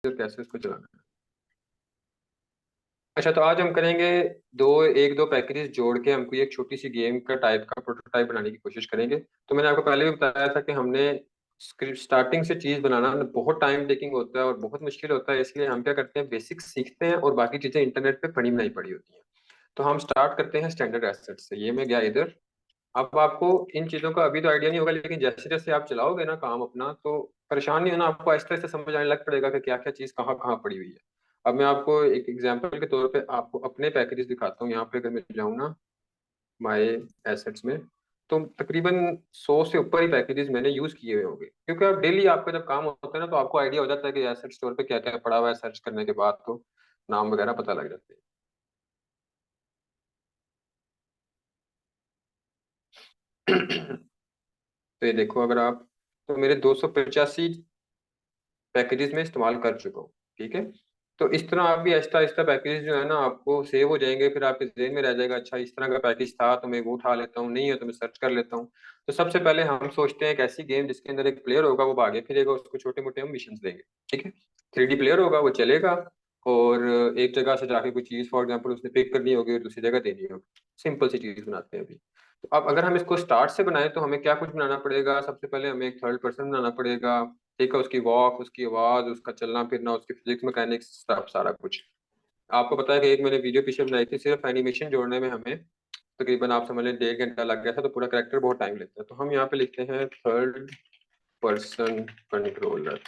कैसे उसको चलाना है। अच्छा, तो आज हम करेंगे एक दो पैकेजेस जोड़ के हमको ये एक छोटी सी गेम का टाइप का प्रोटोटाइप बनाने की कोशिश करेंगे। तो मैंने आपको पहले भी बताया था कि हमने स्क्रिप्ट स्टार्टिंग से चीज बनाना बहुत टाइम टेकिंग होता है और बहुत मुश्किल होता है, इसलिए हम क्या करते हैं, बेसिक्स सीखते हैं और बाकी चीजें इंटरनेट पे पढ़ी बनाई पड़ी होती हैं। तो हम स्टार्ट करते हैं स्टैंडर्ड एसेट से। ये मैं गया इधर। अब आपको इन चीजों का अभी तो आइडिया नहीं होगा, लेकिन जैसे जैसे आप चलाओगे ना काम अपना, तो परेशान नहीं होना, आपको आहिस्ता आहिस्ता समझ आने लग पड़ेगा कि क्या क्या चीज कहाँ कहाँ पड़ी हुई है। अब मैं आपको एक एग्जांपल के तौर पे आपको अपने पैकेजेस दिखाता हूँ। यहाँ पे अगर मैं जाऊँ ना माय एसेट्स में, तो तकरीबन 100 से ऊपर ही पैकेजेस मैंने यूज किए हुए होंगे, क्योंकि आप डेली आपका जब काम होता है ना, तो आपको आइडिया हो जाता है कि एसेट स्टोर पे क्या क्या पड़ा हुआ है। सर्च करने के बाद तो नाम वगैरह पता लग जाते हैं। तो ये देखो, अगर आप, तो मेरे 285 पैकेजेस में इस्तेमाल कर चुका हूँ। ठीक है। तो इस तरह आप भी आहिस्ता आहिस्ता पैकेज जो है ना आपको सेव हो जाएंगे, फिर आपके जेहन में रह जाएगा, अच्छा इस तरह का पैकेज था तो मैं वो उठा लेता हूँ, नहीं है तो मैं सर्च कर लेता हूँ। तो सबसे पहले हम सोचते हैं एक ऐसी गेम जिसके अंदर एक प्लेयर होगा, वो भागे फिरेगा, उसको छोटे मोटे हम मिशन देंगे। ठीक है। 3D प्लेयर होगा, वो चलेगा और एक जगह से जाके कोई चीज फॉर एग्जाम्पल उसने पिक करनी होगी और दूसरी जगह देनी होगी। सिंपल सी चीज बनाते हैं अभी। तो अब अगर हम इसको स्टार्ट से बनाए तो हमें क्या कुछ बनाना पड़ेगा, सबसे पहले हमें एक थर्ड पर्सन बनाना पड़ेगा। ठीक है, उसकी वॉक, उसकी आवाज, उसका चलना फिरना, उसकी फिजिक्स मैकेनिक्स, सारा कुछ। आपको पता है कि एक मैंने वीडियो पीछे बनाई थी, सिर्फ एनिमेशन जोड़ने में हमें तकरीबन आप समझ लें 1.5 घंटा लग गया था। तो पूरा कैरेक्टर बहुत टाइम लेता है। तो हम यहाँ पे लिखते हैं थर्ड पर्सन कंट्रोलर।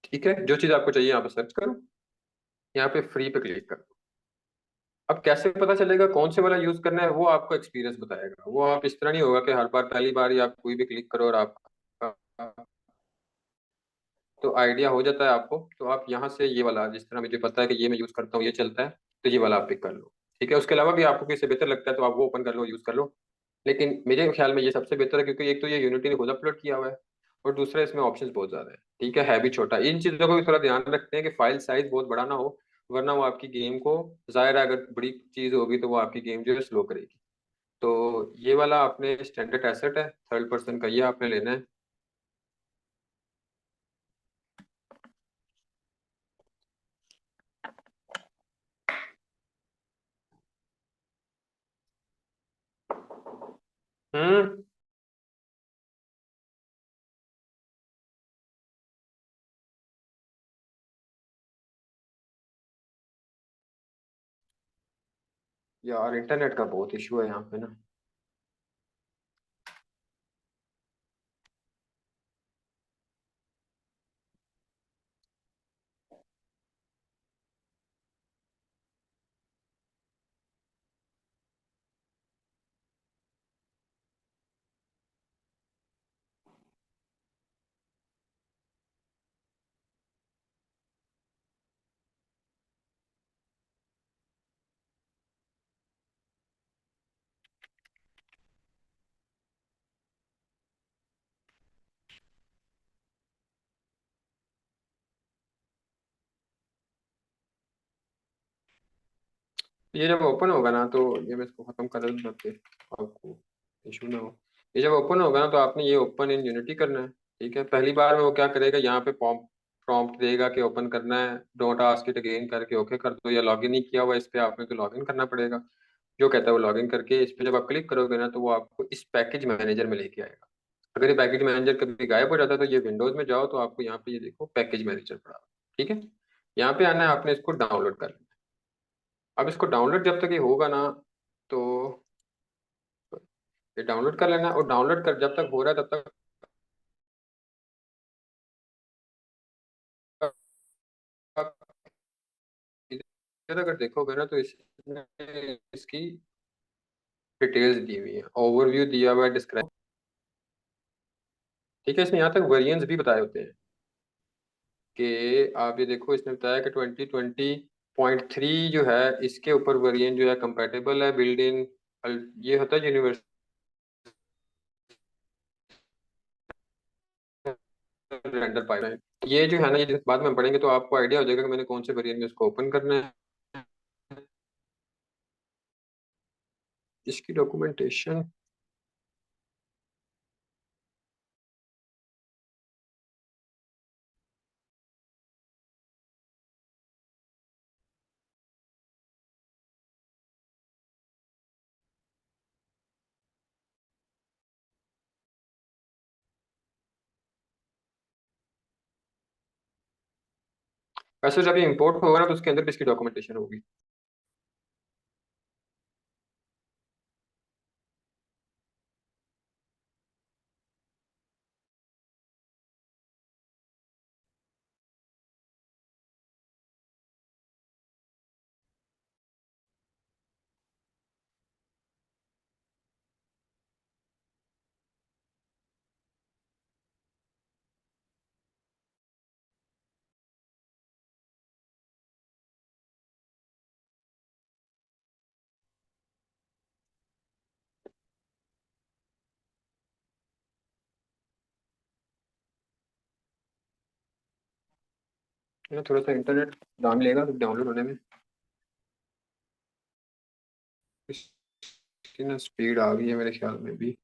ठीक है, जो चीज आपको चाहिए यहाँ पे सर्च करो, यहाँ पे फ्री पे क्लिक करो। अब कैसे पता चलेगा कौन से वाला यूज करना है, वो आपको एक्सपीरियंस बताएगा। वो आप इस तरह नहीं होगा कि हर बार पहली बार ही आप कोई भी क्लिक करो और आप तो आइडिया हो जाता है आपको। तो आप यहाँ से ये वाला, जिस तरह मुझे पता है कि ये मैं यूज करता हूँ, ये चलता है, तो ये वाला आप पिक कर लो। ठीक है, उसके अलावा भी आपको किसी बेहतर लगता है तो आप वो ओपन कर लो, यूज कर लो। लेकिन मेरे ख्याल में ये सबसे बेहतर है, क्योंकि एक तो ये यूनिटी ने खुद अपलोड किया हुआ है और दूसरा इसमें ऑप्शंस बहुत ज्यादा है। ठीक है भी छोटा। इन चीजों को भी थोड़ा ध्यान रखते हैं कि फाइल साइज बहुत बड़ा ना हो, वरना वो आपकी गेम को, जाहिर है अगर बड़ी चीज होगी तो वो आपकी गेम जो है स्लो करेगी। तो ये वाला आपने स्टैंडर्ड एसेट है थर्ड पर्सन का, ये आपने लेना है। हम्म। यार इंटरनेट का बहुत इशू है यहाँ पे ना। ये जब ओपन होगा ना, तो ये मैं इसको खत्म कर दूँ ताकि आपको इशू ना हो। ये जब ओपन होगा ना, तो आपने ये ओपन इन यूनिटी करना है। ठीक है, पहली बार में वो क्या करेगा, यहाँ पे प्रॉम्प्ट देगा कि ओपन करना है, डोंट आस्क इट अगेन करके ओके कर दो, या लॉगिन नहीं किया हुआ इस पे आपने तो लॉगिन करना पड़ेगा। जो कहता है वो लॉगिन करके इस पे जब आप क्लिक करोगे ना, तो वो आपको इस पैकेज मैनेजर में लेके आएगा। अगर ये पैकेज मैनेजर कभी गायब हो जाता है तो ये विंडोज में जाओ, तो आपको यहाँ पे ये देखो पैकेज मैनेजर पड़ा हुआ है। ठीक है, यहाँ पे आना है, आपने इसको डाउनलोड कर लेना है। अब इसको डाउनलोड जब तक ये होगा ना, तो ये डाउनलोड कर लेना, और डाउनलोड कर जब तक हो रहा है तब तक आप इधर अगर देखोगे ना, तो इसमें इसकी डिटेल्स दी हुई है, ओवरव्यू दिया हुआ है, डिस्क्राइब। ठीक है, इसमें यहाँ तक वेरिएंट्स भी बताए होते हैं कि आप ये देखो, इसने बताया कि 2020.3 जो है, इसके ऊपर वेरिएंट जो है कंपेटेबल है बिल्ड इन। ये होता है यूनिवर्सल रेंडर पाइपलाइन। ये जो है ना, ये जिस बाद में हम पढ़ेंगे तो आपको आइडिया हो जाएगा कि मैंने कौन से वेरिएंट में इसको ओपन करना है। इसकी डॉक्यूमेंटेशन वैसे जब ये इम्पोर्ट होगा ना तो उसके अंदर भी इसकी डॉक्यूमेंटेशन होगी। ना थोड़ा सा इंटरनेट दाम लेगा तो डाउनलोड होने में। इसकी ना स्पीड आ गई है मेरे ख्याल में भी।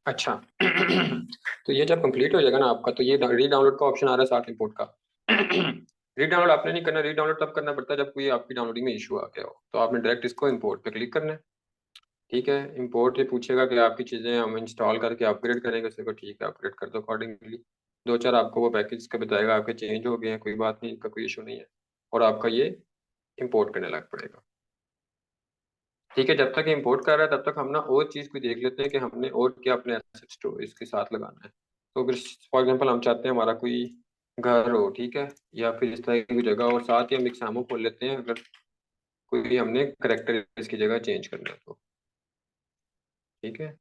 अच्छा तो ये जब कंप्लीट हो जाएगा ना आपका, तो ये री डाउनलोड का ऑप्शन आ रहा है साथ इंपोर्ट का। री डाउनलोड आपने नहीं करना, री डाउनलोड तब करना पड़ता है जब कोई आपकी डाउनलोडिंग में इशू आ गया हो। तो आपने डायरेक्ट इसको इंपोर्ट पे क्लिक करना है। ठीक है, इंपोर्ट ये पूछेगा कि आपकी चीज़ें हम इंस्टॉल करके अपग्रेड करेंगे, उसे को ठीक है अपग्रेड कर दो अकॉर्डिंगली। दो चार आपको वो पैकेज का बताएगा, आपके चेंज हो गए हैं, कोई बात नहीं, इसका कोई इशू नहीं है। और आपका ये इंपोर्ट करने लग पड़ेगा। ठीक है, जब तक इंपोर्ट कर रहा है तब तक हम ना और चीज़ को देख लेते हैं कि हमने और क्या अपने एसेट्स स्टोर इसके साथ लगाना है। तो अगर फॉर एग्जांपल हम चाहते हैं हमारा कोई घर हो, ठीक है, या फिर इस तरह की कोई जगह, और साथ ही हम एग्जामो खोल लेते हैं अगर कोई हमने करेक्टर इसकी जगह चेंज करना है तो। ठीक है,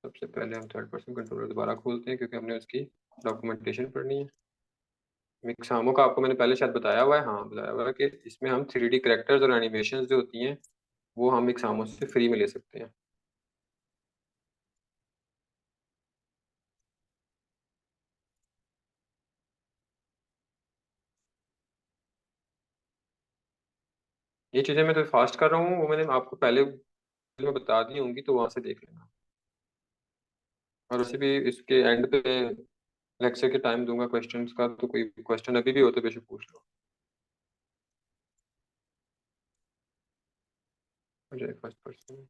सबसे पहले हम थर्ड पर्सन कंट्रोलर दोबारा खोलते हैं क्योंकि हमने उसकी डॉक्यूमेंटेशन पढ़नी है। मिक्सामो का आपको मैंने पहले शायद बताया हुआ है, हाँ बताया हुआ है कि इसमें हम 3D करेक्टर्स और एनिमेशन जो होती हैं वो हम मिक्सामो से फ्री में ले सकते हैं। ये चीज़ें मैं तो फास्ट कर रहा हूँ, वो मैंने आपको पहले में बता दी होंगी, तो वहां से देख लेना। और वैसे भी इसके एंड पे लेक्चर के टाइम दूंगा क्वेश्चंस का, तो कोई क्वेश्चन अभी भी हो तो बेशक पूछ लो। मुझे फर्स्ट पर्सन।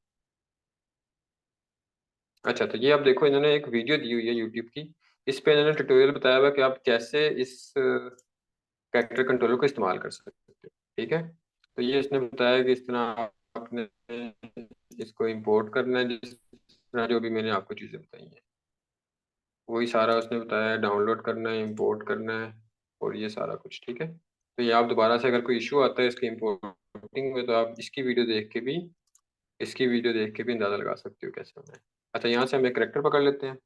अच्छा, तो ये आप देखो, इन्होंने एक वीडियो दी हुई है यूट्यूब की। इस पे इन्होंने ट्यूटोरियल बताया हुआ है कि आप कैसे इस कैरेक्टर कंट्रोलर को इस्तेमाल कर सकते हो। ठीक है, तो ये इसने बताया कि इस तरह आपने इसको इंपोर्ट करना है, जिस तरह जो भी मैंने आपको चीज़ें बताई हैं वही सारा उसने बताया है। डाउनलोड करना है, इंपोर्ट करना है, और ये सारा कुछ। ठीक है, तो ये आप दोबारा से अगर कोई इशू आता है इसके इंपोर्टिंग में, तो आप इसकी वीडियो देख के भी अंदाजा लगा सकते हो कैसे होना है। अच्छा, यहाँ से हम एक करेक्टर पकड़ लेते हैं।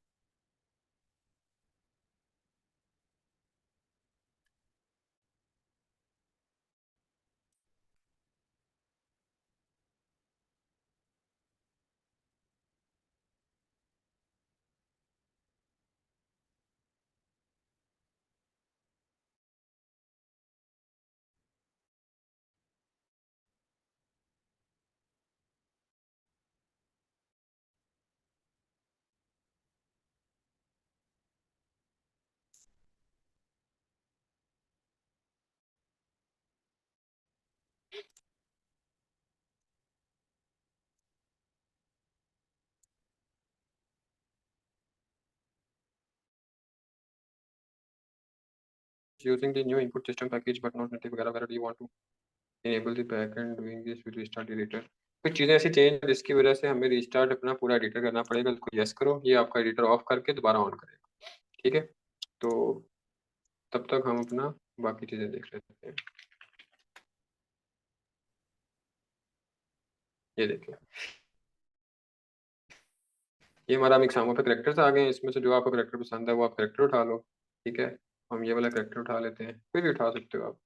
Using the new input system package but not native वगैरह वगैरह, do you want to enable the backend doing this with restart editor। कुछ चीज़ें ऐसी चेंज जिसकी वजह से हमें रिस्टार्ट अपना पूरा एडिटर करना पड़ेगा, तो यस करो, ये आपका एडिटर ऑफ करके दोबारा ऑन करेगा। ठीक है, तो तब तक हम अपना बाकी चीज़ें देख लेते हैं। ये देखिए, ये हमारा मिक्सामो पे करेक्टर्स आ गए हैं। इसमें से जो आपको करेक्टर पसंद है वो आप करेक्टर उठा लो। ठीक है, हम ये वाला करेक्टर उठा लेते हैं, कोई भी उठा सकते हो आप।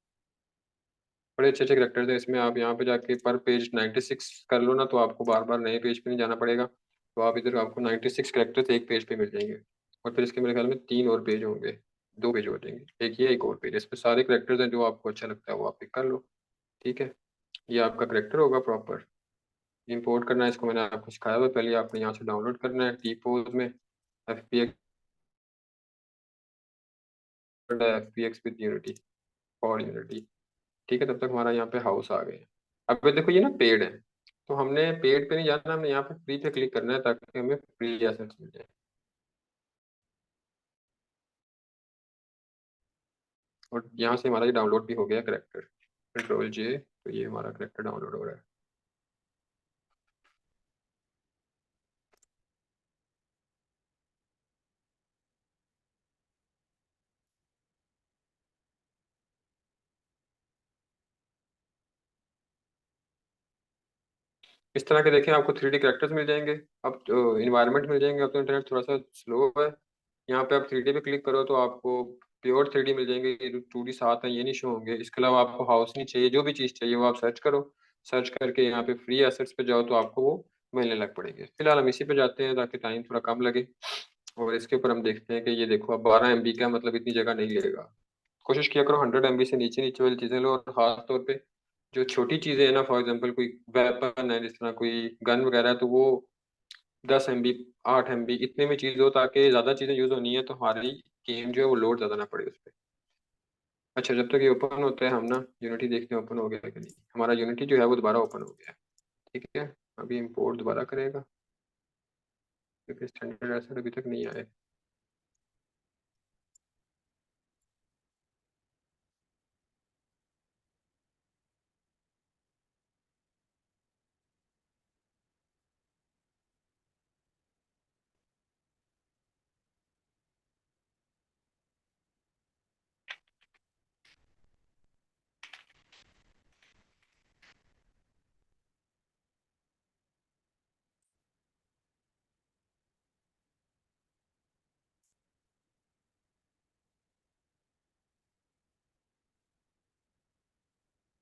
बड़े अच्छे अच्छे करेक्टर्स हैं इसमें। आप यहाँ पे जाके पर पेज 96 कर लो ना, तो आपको बार बार नए पेज पे नहीं जाना पड़ेगा। तो आप इधर आपको 96 करेक्टर्स एक पेज पे मिल जाएंगे। और फिर इसके मेरे ख्याल में 3 और पेज होंगे, 2 पेज हो जाएंगे, एक ये एक और पेज। इसमें सारे करेक्टर्स हैं, जो आपको अच्छा लगता है वो आप पिक कर लो। ठीक है, ये आपका करेक्टर होगा प्रॉपर। इंपोर्ट करना है इसको मैंने आपको सिखाया हुआ, पहले आपने यहाँ से डाउनलोड करना है टी पोज में, F P x with unity और यूनिटी। ठीक है, तब तक हमारा यहाँ पे हाउस आ गए। अब ये देखो, ये ना पेड़ है, तो हमने पेड़ पे नहीं जाना, हमने यहाँ पे फ्री पे क्लिक करना है ताकि हमें फ्री एसेट्स मिल जाए। और यहाँ से हमारा ये डाउनलोड भी हो गया करेक्टर, Ctrl J, तो ये हमारा करेक्टर डाउनलोड हो रहा है। इस तरह के देखें, आपको 3D करेक्टर्स मिल जाएंगे। अब इन्वायरमेंट मिल जाएंगे। अब तो इंटरनेट थोड़ा सा स्लो है, यहाँ पे आप 3D पे क्लिक करो तो आपको प्योर 3D मिल जाएंगे। ये 2D साथ है, ये नहीं शो होंगे। इसके अलावा आपको हाउस नहीं चाहिए, जो भी चीज़ चाहिए वो आप सर्च करो। सर्च करके यहाँ पे फ्री एसेट्स पे जाओ तो आपको वो मिलने लग पड़ेंगे। फिलहाल हम इसी पे जाते हैं ताकि टाइम थोड़ा कम लगे। और इसके ऊपर हम देखते हैं कि ये देखो, अब 12 MB का मतलब इतनी जगह नहीं लेगा। कोशिश किया करो 100 MB से नीचे नीचे वाली चीज़ें लो। और खास तौर पे जो छोटी चीज़ें हैं ना, फॉर एग्जांपल कोई वेपन है, जिस तरह कोई गन वगैरह है, तो वो 10 MB, 8 MB इतने में चीज़ हो, ताकि ज़्यादा चीज़ें यूज़ होनी है तो हमारी गेम जो है वो लोड ज़्यादा ना पड़े उस पर। अच्छा, जब तक ये ओपन होता है हम ना यूनिटी देखते हैं ओपन हो गया कि नहीं। हमारा यूनिटी जो है वो दोबारा ओपन हो गया है। ठीक है, अभी इंपोर्ट दोबारा करेगा क्योंकि स्टैंडर्ड एसेट अभी तक नहीं आए।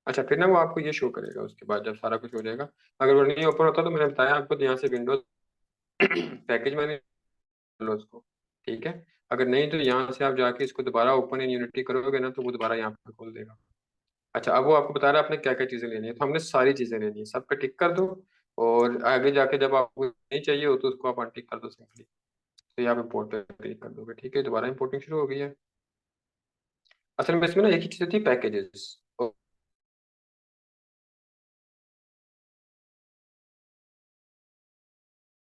अच्छा, फिर ना वो आपको ये शो करेगा उसके बाद जब सारा कुछ हो जाएगा। अगर वो नहीं ओपन होता तो मैंने बताया आपको, तो यहाँ से विंडोज पैकेज मैनेजर लो उसको। ठीक है, अगर नहीं तो यहाँ से आप जाके इसको दोबारा ओपन इन यूनिटी करोगे ना, तो वो दोबारा यहाँ पे खोल देगा। अच्छा, अब वो आपको बता रहा है आपने क्या क्या चीजें लेनी है, तो हमने सारी चीजें लेनी है, सब पे टिक कर दो। और आगे जाके जब आपको नहीं चाहिए हो तो उसको आप अनटिक कर दो सिंपली। तो यहाँ पे इम्पोर्ट पे क्लिक कर दोगे। ठीक है, दोबारा इंपोर्टिंग शुरू हो गई है। असल में इसमें ना एक ही चीज थी, पैकेजेस।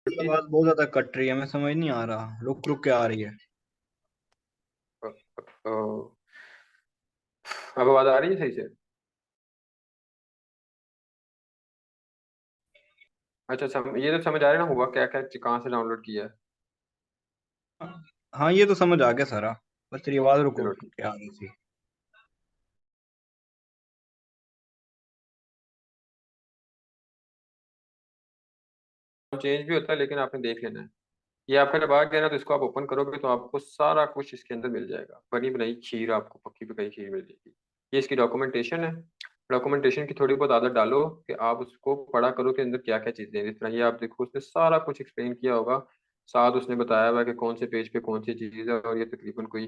आवाज बहुत ज्यादा कट रही है, मैं समझ नहीं आ रहा, रुक रुक के आ रही है। अब आवाज आ रही है सही से? अच्छा, ये तो समझ आ रहा है ना हुआ क्या क्या, कहाँ से डाउनलोड किया है। हाँ, ये तो समझ आ गया सारा। बस तेरी आवाज रुक चलो रुक ठीक, के आ रही थी। चेंज भी होता है लेकिन आपने देख लेना है। ये आपका जब आ गया ना, तो इसको आप ओपन करोगे तो आपको सारा कुछ इसके अंदर मिल जाएगा। बनी बनाई खीर, आपको पक्की पकाई खीर मिल जाएगी। ये इसकी डॉक्यूमेंटेशन है। डॉक्यूमेंटेशन की थोड़ी बहुत आदत डालो कि आप उसको पढ़ा करो कि अंदर क्या क्या चीजें हैं। जिस तरह ये आप देखो, उसने सारा कुछ एक्सप्लेन किया होगा, साथ उसने बताया हुआ है कि कौन से पेज पे कौन सी चीज है। और ये तकरीबन कोई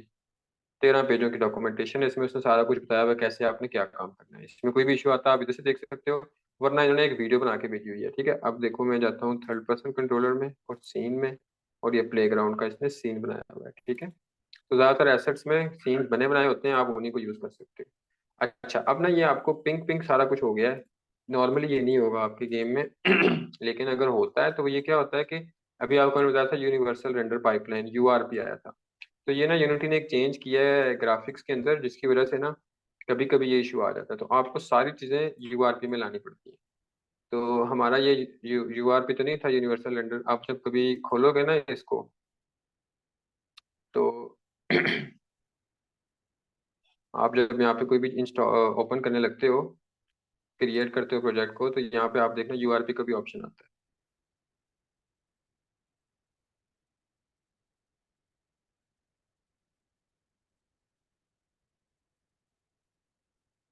13 पेजों की डॉक्यूमेंटेशन है। इसमें उसने सारा कुछ बताया हुआ है कैसे आपने क्या काम करना है। इसमें कोई भी इशू आता है आप इधर से देख सकते हो, वरना इन्होंने एक वीडियो बना के भेजी हुई है। ठीक है, अब देखो मैं जाता हूँ थर्ड पर्सन कंट्रोलर में और सीन में, और ये प्लेग्राउंड का इसने सीन बनाया हुआ है। ठीक है, तो ज्यादातर एसेट्स में सीन बने बनाए होते हैं, आप उन्हीं को यूज कर सकते हो। अच्छा, अब ना ये आपको पिंक पिंक सारा कुछ हो गया है। नॉर्मली ये नहीं होगा आपके गेम में लेकिन अगर होता है तो ये क्या होता है कि अभी आपको मैंने बताया था यूनिवर्सल रेंडर पाइपलाइन, यूआरपी आया था। तो ये ना यूनिटी ने एक चेंज किया है ग्राफिक्स के अंदर, जिसकी वजह से ना कभी कभी ये इशू आ जाता है। तो आपको सारी चीजें यूआरपी में लानी पड़ती है। तो हमारा ये यूआरपी तो नहीं था यूनिवर्सल रेंडर। आप जब कभी खोलोगे ना इसको, तो आप जब यहाँ पे कोई भी इंस्टॉल ओपन करने लगते हो, क्रिएट करते हो प्रोजेक्ट को, तो यहाँ पे आप देखना यूआरपी का भी ऑप्शन आता है।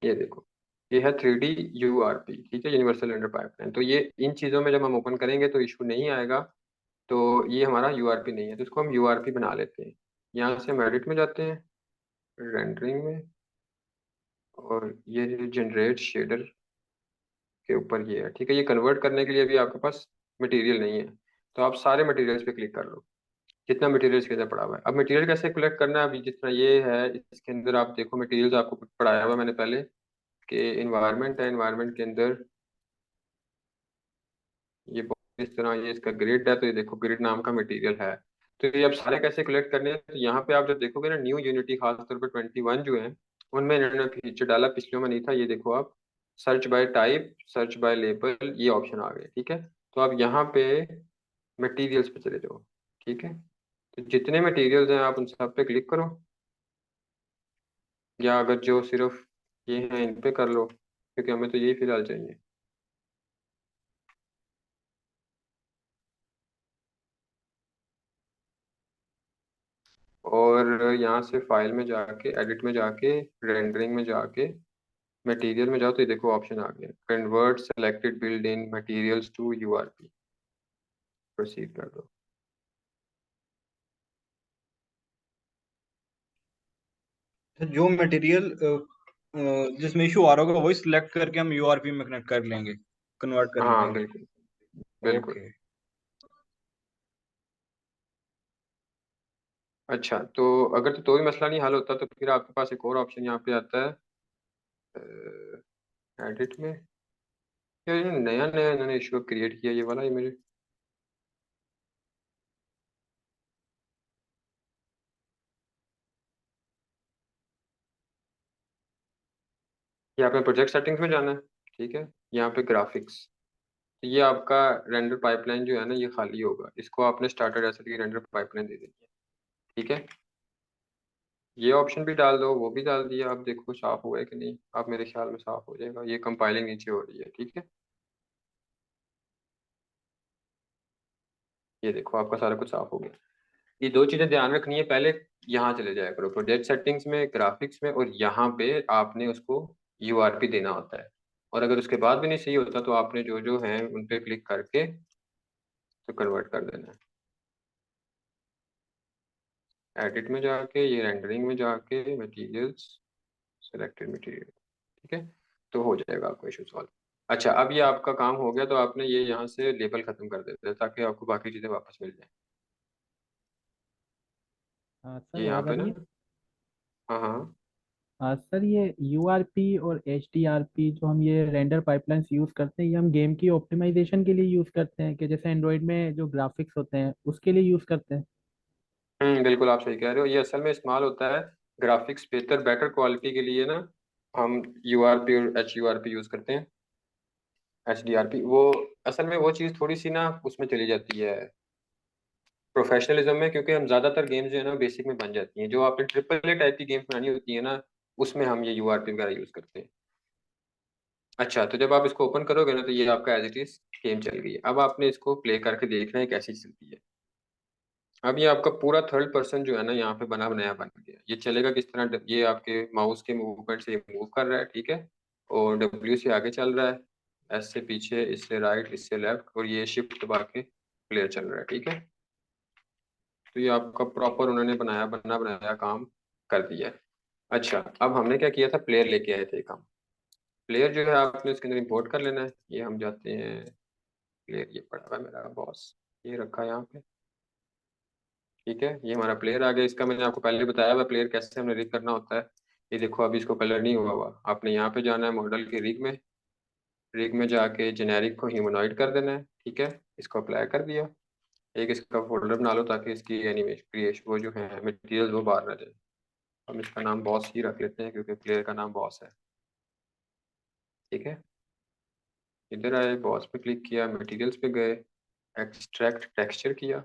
ये देखो, ये है 3D यूआरपी, ठीक है, यूनिवर्सल रेंडर पाइपलाइन। तो ये इन चीज़ों में जब हम ओपन करेंगे तो इशू नहीं आएगा। तो ये हमारा यूआरपी नहीं है, तो इसको हम यूआरपी बना लेते हैं। यहाँ से हम एडिट में जाते हैं, रेंडरिंग में, और ये जनरेट शेडर के ऊपर ये है, ठीक है। ये कन्वर्ट करने के लिए भी आपके पास मटेरियल नहीं है, तो आप सारे मटेरियल्स पे क्लिक कर लो, जितना मटेरियल इसके अंदर पड़ा हुआ है। अब मटेरियल कैसे कलेक्ट करना है, अभी जितना ये है इसके अंदर आप देखो, मटेरियल्स आपको पढ़ाया हुआ मैंने पहले कि इन्वायरमेंट है, इन्वायरमेंट के अंदर ये इस तरह ये इसका ग्रिड है, तो ये देखो ग्रिड नाम का मटेरियल है। तो ये अब सारे कैसे कलेक्ट करने हैं, तो यहाँ पे आप जब देखोगे ना न्यू यूनिटी खासतौर पर 21 जो है, उनमें इन्होंने फीचर डाला, पिछले में नहीं था। ये देखो आप, search by type, search by label, ये ऑप्शन आ गए, ठीक है। तो आप यहाँ पे मटेरियल्स पे चले जाओ, ठीक है। तो जितने मटेरियल्स हैं आप उन सब पे क्लिक करो, या अगर जो सिर्फ ये हैं इन पे कर लो, क्योंकि हमें तो यही फिलहाल चाहिए। और यहाँ से फाइल में जाके, एडिट में जाके, रेंडरिंग में जाके, मटेरियल में जाओ, तो ये देखो ऑप्शन आ गया, convert selected build in materials to URP, proceed कर दो। तो जो मटेरियल जिसमें इशू आ रहा होगा वही सिलेक्ट करके हम यूआरपी में कनेक्ट कर लेंगे, कन्वर्ट कर हाँ लेंगे। बिल्कुल, बिल्कुल। ओके। अच्छा, तो अगर तो भी मसला नहीं हल होता, तो फिर आपके पास एक और ऑप्शन यहाँ पे आता है, एडिट में। यार ये नया नया इन्होंने इशू क्रिएट किया, ये वाला, ये मेरे, यहाँ पे प्रोजेक्ट सेटिंग्स में जाना है, ठीक है। यहाँ पे ग्राफिक्स, तो ये आपका रेंडर पाइपलाइन जो है ना, ये खाली होगा, इसको आपने स्टार्टेड एसेट की रेंडर पाइपलाइन दे देनी है, ठीक है। ये ऑप्शन भी डाल दो, वो भी डाल दिया। आप देखो साफ हुआ है कि नहीं, आप मेरे ख्याल में साफ हो जाएगा। ये कंपाइलिंग नीचे हो रही है, ठीक है। ये देखो आपका सारा कुछ साफ हो गया। ये दो चीजें ध्यान रखनी है, पहले यहाँ चले जाया करो प्रोजेक्ट सेटिंग्स में, ग्राफिक्स में, और यहाँ पे आपने उसको यूआरपी देना होता है। और अगर उसके बाद भी नहीं सही होता, तो आपने जो जो है उन पे क्लिक करके तो कन्वर्ट कर देना है। एडिट में जाके, ये रेंडरिंग में जाके, मटेरियल्स, सेलेक्टेड मटेरियल, ठीक है। तो हो जाएगा आपका इशू सॉल्व। अच्छा, अब ये आपका काम हो गया, तो आपने ये यहाँ से लेबल खत्म कर देते हैं ताकि आपको बाकी चीजें वापस मिल जाए। सर ये यहाँ और पे ना, अभी हाँ हाँ। सर ये यूआरपी और एचडीआरपी जो हम ये रेंडर पाइपलाइंस यूज़ करते हैं, ये हम गेम की ऑप्टिमाइजेशन के लिए यूज़ करते हैं कि जैसे एंड्रॉयड में जो ग्राफिक्स होते हैं उसके लिए यूज़ करते हैं। बिल्कुल आप सही कह रहे हो। ये असल में इस्तेमाल होता है ग्राफिक्स बेहतर, बेटर क्वालिटी के लिए ना, हम यूआरपी और एच यूआरपी यूज करते हैं। एच डी आर पी वो, असल में वो चीज़ थोड़ी सी ना उसमें चली जाती है प्रोफेशनलिज्म में, क्योंकि हम ज्यादातर गेम्स जो है ना बेसिक में बन जाती हैं। जो आपने ट्रिपल ए टाइप की गेम्स बनानी होती है ना, उसमें हम ये यूआरपी वगैरह यूज करते हैं। अच्छा, तो जब आप इसको ओपन करोगे ना, तो ये आपका एज इट इज गेम चल गई है। अब आपने इसको प्ले करके देखना है कैसी चलती है। अब ये आपका पूरा थर्ड पर्सन जो है ना, यहाँ पे बना बनाया बन गया। ये चलेगा किस तरह, ये आपके माउस के मूवमेंट से ये मूव कर रहा है, ठीक है। और डब्ल्यू से आगे चल रहा है, एस से पीछे, इससे राइट, इससे लेफ्ट, और ये शिफ्ट दबा के प्लेयर चल रहा है, ठीक है। तो ये आपका प्रॉपर उन्होंने बनाया बना बनाया काम कर दिया है। अच्छा, अब हमने क्या किया था, प्लेयर लेके आए थे काम। प्लेयर जो है आपने इसके अंदर इंपोर्ट कर लेना है। ये हम जाते हैं, प्लेयर ये पड़ा हुआ है मेरा बॉस, ये रखा है यहाँ पे, ठीक है। ये हमारा प्लेयर आ गया। इसका मैंने आपको पहले बताया हुआ प्लेयर कैसे हमने रिग करना होता है। ये देखो अभी इसको कलर नहीं हुआ हुआ, आपने यहाँ पे जाना है मॉडल के रिग में, रिग में जाके जेनेरिक को ह्यूमनॉइड कर देना है, ठीक है। इसको अप्लाई कर दिया। एक इसका फोल्डर बना लो ताकि इसकी एनिमेशन क्रिएशन वो जो है मटेरियल वो बाहर ना जाए। हम इसका नाम बॉस ही रख लेते हैं क्योंकि प्लेयर का नाम बॉस है, ठीक है। इधर आए, बॉस पे क्लिक किया, मटेरियल्स पे गए, एक्सट्रैक्ट टेक्सचर किया,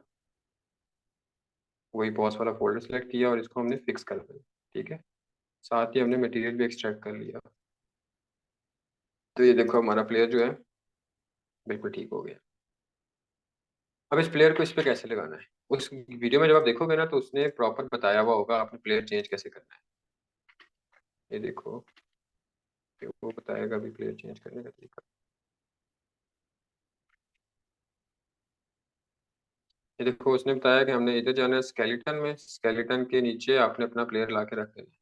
वही बॉस वाला फोल्डर सेलेक्ट किया और इसको हमने फिक्स कर दिया, ठीक है। साथ ही हमने मटेरियल भी एक्सट्रैक्ट कर लिया। तो ये देखो हमारा प्लेयर जो है बिल्कुल ठीक हो गया। अब इस प्लेयर को इस पे कैसे लगाना है, उस वीडियो में जब आप देखोगे ना तो उसने प्रॉपर बताया हुआ होगा आपने प्लेयर चेंज कैसे करना है। ये देखो, कि वो बताएगा भी प्लेयर चेंज करने का तरीका। ये देखो उसने बताया कि हमने इधर जाना है स्केलेटन में, स्केलेटन के नीचे आपने अपना प्लेयर ला के रख देना है।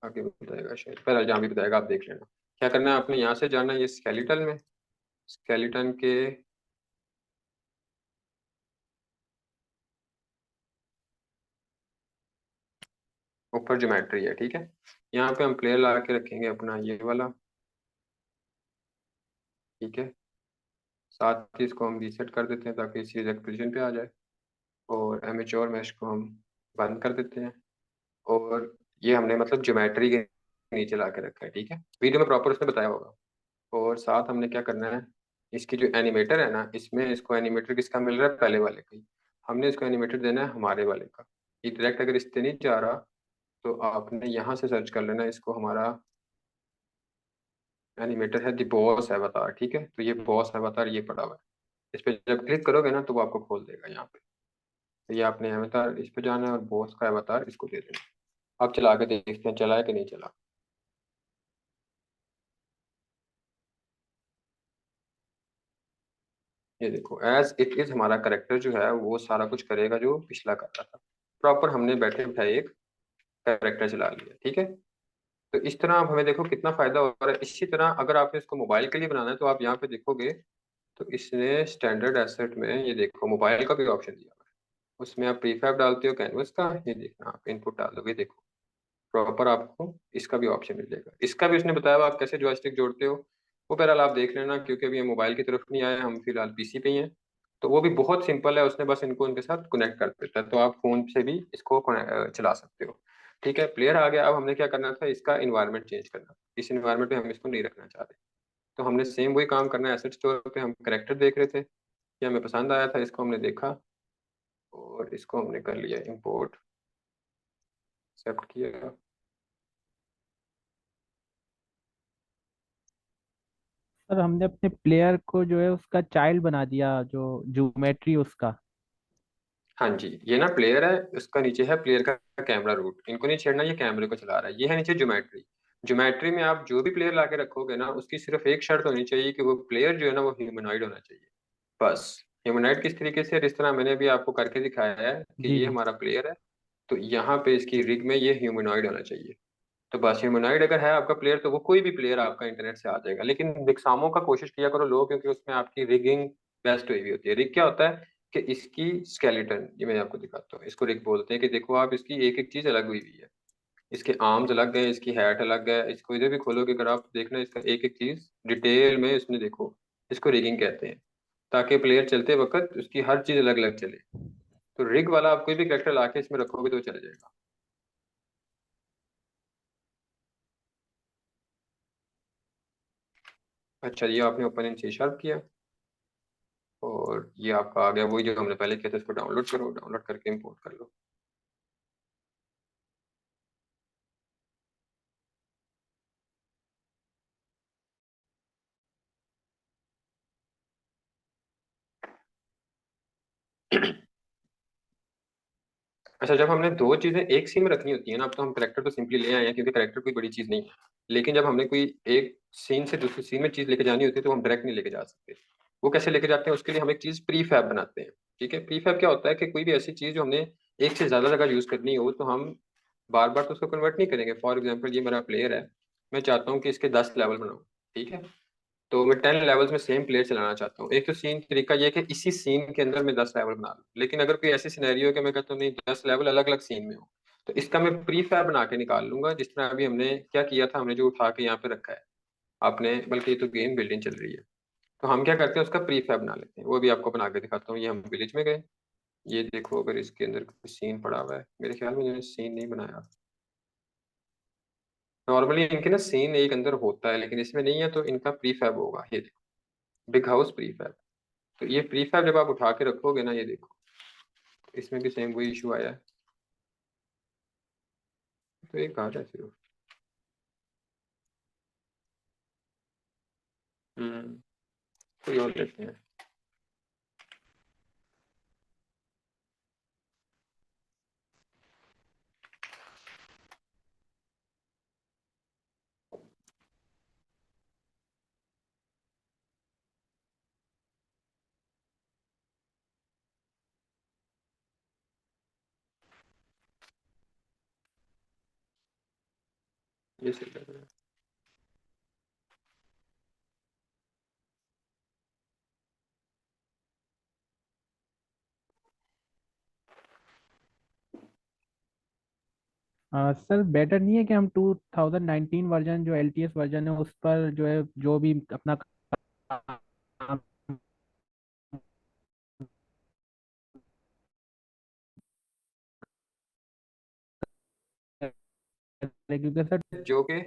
आगे बताएगा शायद, पहले जहाँ भी बताएगा आप देख लेना। क्या करना है, आपने यहाँ से जाना है ये स्केलेटन में, स्केलेटन के ऊपर ज्योमेट्री है, ठीक है। यहाँ पे हम प्लेयर ला के रखेंगे अपना ये वाला, ठीक है। साथ ही इसको हम रीसेट कर देते हैं ताकि इसी एग्जैक्ट पोजीशन पे आ जाए। और एमेच्योर मैश को हम बंद कर देते हैं। और ये हमने मतलब ज्योमेट्री के नीचे ला के रखा है, ठीक है। वीडियो में प्रॉपर उसने बताया होगा। और साथ हमने क्या करना है, इसकी जो एनिमेटर है ना, इसमें इसको एनिमेटर किसका मिल रहा है, पहले वाले का ही। हमने इसको एनिमेटर देना है हमारे वाले का। ये डायरेक्ट अगर इससे नहीं जा रहा तो आपने यहाँ से सर्च कर लेना इसको, हमारा एनिमेटर है दी बॉस अवतार, ठीक है। तो ये बॉस अवतार ये पड़ा हुआ है, इस पे जब क्लिक करोगे ना तो वो आपको खोल देगा यहाँ पे। तो ये आपने अवतार इस पे जाना है और बॉस का अवतार इसको दे देना। अब चला के देखते हैं चला है कि नहीं चला। ये देखो एज इट इज हमारा करेक्टर जो है वो सारा कुछ करेगा जो पिछला कर रहा था। प्रॉपर हमने बैठे बैठाए एक करेक्टर चला लिया, ठीक है। तो इस तरह आप हमें देखो कितना फायदा हो रहा है। इसी तरह अगर आपने इसको मोबाइल के लिए बनाना है तो आप यहाँ पे देखोगे तो इसने स्टैंडर्ड एसेट में ये देखो मोबाइल का भी ऑप्शन दिया हुआ है। उसमें आप प्रीफैब डालते हो कैनवस का, ये देखना आप इनपुट डाल दोगे, देखो प्रॉपर आपको इसका भी ऑप्शन मिल जाएगा। इसका भी उसने बताया हुआ आप कैसे जॉयस्टिक जोड़ते हो। वो बहरहाल आप देख लेना क्योंकि अभी हम मोबाइल की तरफ नहीं आए, हम फिलहाल पीसी पे ही हैं। तो वो भी बहुत सिंपल है, उसने बस इनको उनके साथ कनेक्ट कर देता है, तो आप फोन से भी इसको चला सकते हो। ठीक है, प्लेयर आ गया। अब हमने क्या करना था, इसका इन्वायरमेंट चेंज करना। इस इन्वायरमेंट में हम इसको नहीं रखना चाहते, तो हमने सेम वही काम करना है। एसेट स्टोर पे हम करेक्टर देख रहे थे, ये हमें पसंद आया था, इसको हमने देखा और इसको हमने कर लिया इम्पोर्ट, एक्सेप्ट किया। सर हमने अपने प्लेयर को जो है उसका चाइल्ड बना दिया, जो ज्योमेट्री उसका। हाँ जी, ये ना प्लेयर है, उसका नीचे है प्लेयर का कैमरा रूट, इनको नहीं छेड़ना, ये कैमरे को चला रहा है। ये है नीचे ज्योमेट्री। ज्योमेट्री में आप जो भी प्लेयर लाके रखोगे ना, उसकी सिर्फ एक शर्त होनी चाहिए कि वो प्लेयर जो है ना वो ह्यूमनॉइड होना चाहिए, बस। ह्यूमनॉइड किस तरीके से, जिस तरह मैंने अभी आपको करके दिखाया है कि जी ये जी। हमारा प्लेयर है, तो यहाँ पे इसकी रिग में ये ह्यूमनॉइड होना चाहिए। तो बस ह्यूमनॉइड अगर है आपका प्लेयर तो वो कोई भी प्लेयर आपका इंटरनेट से आ जाएगा। लेकिन विक्सामो का कोशिश किया करो लो, क्योंकि उसमें आपकी रिगिंग बेस्ट हुई हुई होती है। रिग क्या होता है कि इसकी स्केलेटन, ये मैं आपको दिखाता हूँ, इसको रिग बोलते हैं। कि देखो आप इसकी एक एक चीज अलग हुई हुई है, इसके आर्म्स अलग है, इसकी हैट अलग है। इसको इधर भी खोलोगे अगर आप देखना, इसका एक एक चीज डिटेल में इसने देखो। इसको रिगिंग कहते हैं, ताकि प्लेयर चलते वक्त उसकी हर चीज अलग अलग चले। तो रिग वाला आप कोई भी कैरेक्टर लाके इसमें रखोगे तो चल जाएगा। अच्छा, ये आपने ओपन इन सी शार्प किया और ये आपका आ गया वही जो हमने पहले किया था। इसको डाउनलोड करो, डाउनलोड करके इंपोर्ट कर लो। अच्छा, जब हमने दो चीजें एक सीन में रखनी होती है ना, अब तो हम करेक्टर तो सिंपली ले आए हैं क्योंकि करेक्टर कोई बड़ी चीज नहीं है। लेकिन जब हमने कोई एक सीन से दूसरी सीन में चीज लेके जानी होती है तो हम डायरेक्ट नहीं लेके जा सकते। वो कैसे लेके जाते हैं, उसके लिए हम एक चीज प्री फैब बनाते हैं। ठीक है, प्री फैब क्या होता है कि कोई भी ऐसी चीज जो हमने एक से ज्यादा जगह यूज करनी हो तो हम बार बार तो उसको कन्वर्ट नहीं करेंगे। फॉर एग्जाम्पल ये मेरा प्लेयर है, मैं चाहता हूँ कि इसके 10 लेवल बनाऊँ, ठीक है। तो मैं 10 लेवल्स में सेम प्लेयर चलाना चाहता हूँ। एक तो सीन तरीका ये है कि इसी सीन के अंदर मैं 10 लेवल बना लूँ। लेकिन अगर कोई ऐसी सिनेरियो है कि मैं कहता हूँ नहीं 10 लेवल अलग अलग सीन में हो, तो इसका मैं प्री फैब बना के निकाल लूंगा। जिस तरह अभी हमने क्या किया था, हमने जो उठा के यहाँ पे रखा है आपने, बल्कि ये तो गेम बिल्डिंग चल रही है, तो हम क्या करते हैं उसका प्री फैब बना लेते हैं। वो भी आपको बना के दिखाता हूँ। ये हम विलेज में गए, ये देखो अगर इसके अंदर कोई सीन पड़ा हुआ है, मेरे ख्याल में मैंने सीन नहीं बनाया। नॉर्मली इनके ना सीन एक अंदर होता है लेकिन इसमें नहीं है, तो इनका प्री फैब होगा। ये देखो, बिग हाउस प्री फैब। तो ये प्रीफैब जब आप उठा के रखोगे ना, ये देखो इसमें भी सेम वही इशू आया है। तो एक कहा था सिर्फ, कोई और देखते हैं। ये सही लग रहा है। सर बेटर नहीं है कि हम 2019 वर्जन जो LTS वर्जन है उस पर जो है जो भी अपना काम करें, क्योंकि सर जो कि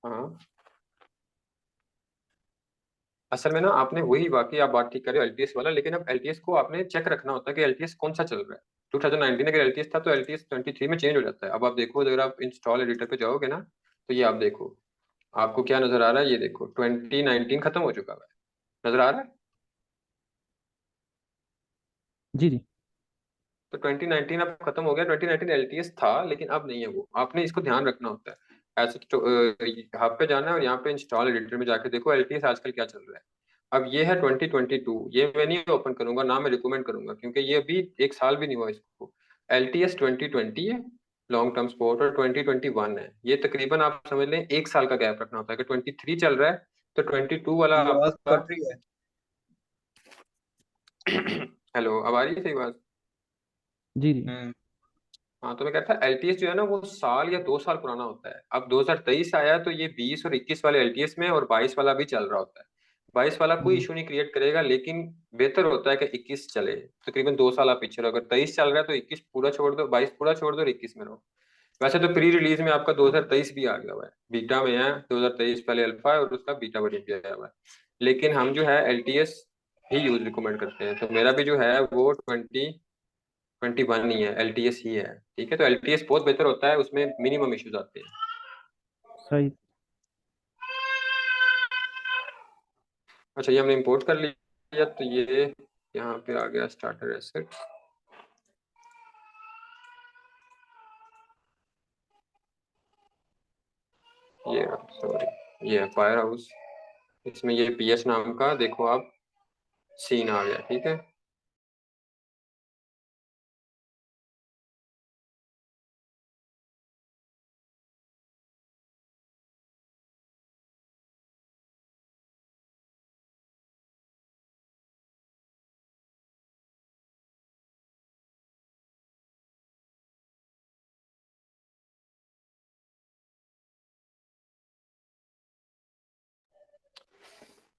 हाँ, असल में ना आपने वही वाकई आप बात ठीक कर रहे हो एलटीएस वाला, लेकिन अब एलटीएस को आपने चेक रखना होता है कि एलटीएस कौन सा चल रहा है। 2019 अगर एलटीएस था तो एलटीएस 23 में चेंज हो जाता है। अब आप देखो, अगर आप इंस्टॉल एडिटर पे जाओगे ना, तो ये आप देखो, आपको क्या नजर आ रहा है, ये देखो 2019 खत्म हो चुका है, नजर आ रहा है। जी जी। तो 2019 अब खत्म हो गया, 2019 एलटीएस था लेकिन अब नहीं है वो, आपने इसको ध्यान रखना होता है। ऐसे तो हब पे जाना है और यहाँ पे इंस्टॉल एडिटर में जाके देखो एलटीएस आजकल क्या चल रहा है। अब ये है 2022, ये मैं नहीं ओपन करूंगा ना, मैं रिकमेंड करूंगा क्योंकि ये अभी एक साल भी नहीं हुआ इसको। एलटीएस 2020 है लॉन्ग टर्म सपोर्ट, और 2021 है, ये तकरीबन आप समझ लें एक साल का गैप रखना होता है कि 23 चल रहा है तो 22 वाला ये आवाज आपका। कट रही है। हेलो, अब आ रही है सही बात? जी जी। हम्म। हाँ, तो मैं कहता एलटीएस जो है ना वो साल या 2 साल पुराना होता है। अब 2023 आया तो ये 20 और 21 वाले एलटीएस में, और 22 वाला भी चल रहा होता है। 22 वाला कोई हम्म। इशू नहीं क्रिएट करेगा, लेकिन बेहतर होता है कि 21 चले। तकरीबन 2 साल आप पीछे रहो, अगर 23 चल रहा है तो 21 पूरा छोड़ दो, 22 पूरा छोड़ दो और 21 में रहो। वैसे तो प्री रिलीज में आपका 2023 भी आ गया हुआ है, बीटा में है 2023, पहले अल्फा है और उसका बीटा वर्जन भी आया हुआ है। लेकिन हम जो है एलटीएस ही यूज रिकमेंड करते हैं, तो मेरा भी जो है वो 2021 ही है, एलटीएस ही है। ठीक है, तो एलटीएस बहुत बेहतर होता है, उसमें मिनिमम इश्यूज आते हैं। सही। अच्छा, ये हमने इंपोर्ट कर लिया, तो ये यहाँ पे आ गया स्टार्टर एसेट। ये सॉरी, ये है फायर हाउस, इसमें ये पीएस नाम का देखो आप सीन आ गया। ठीक है,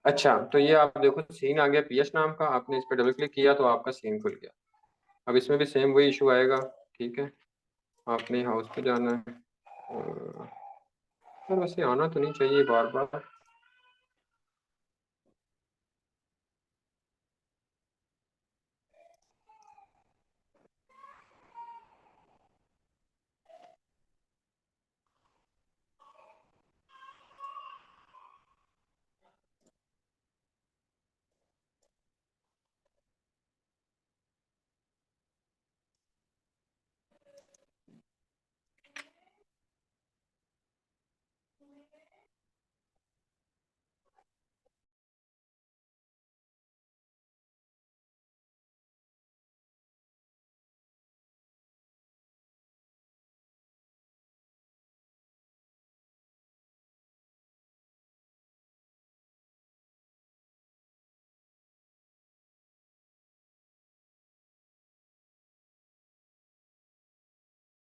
अच्छा तो ये आप देखो सीन आ गया पीएस नाम का, आपने इस पर डबल क्लिक किया तो आपका सीन खुल गया। अब इसमें भी सेम वही इशू आएगा। ठीक है, आपने हाउस पे जाना है, सर वैसे आना तो नहीं चाहिए बार बार।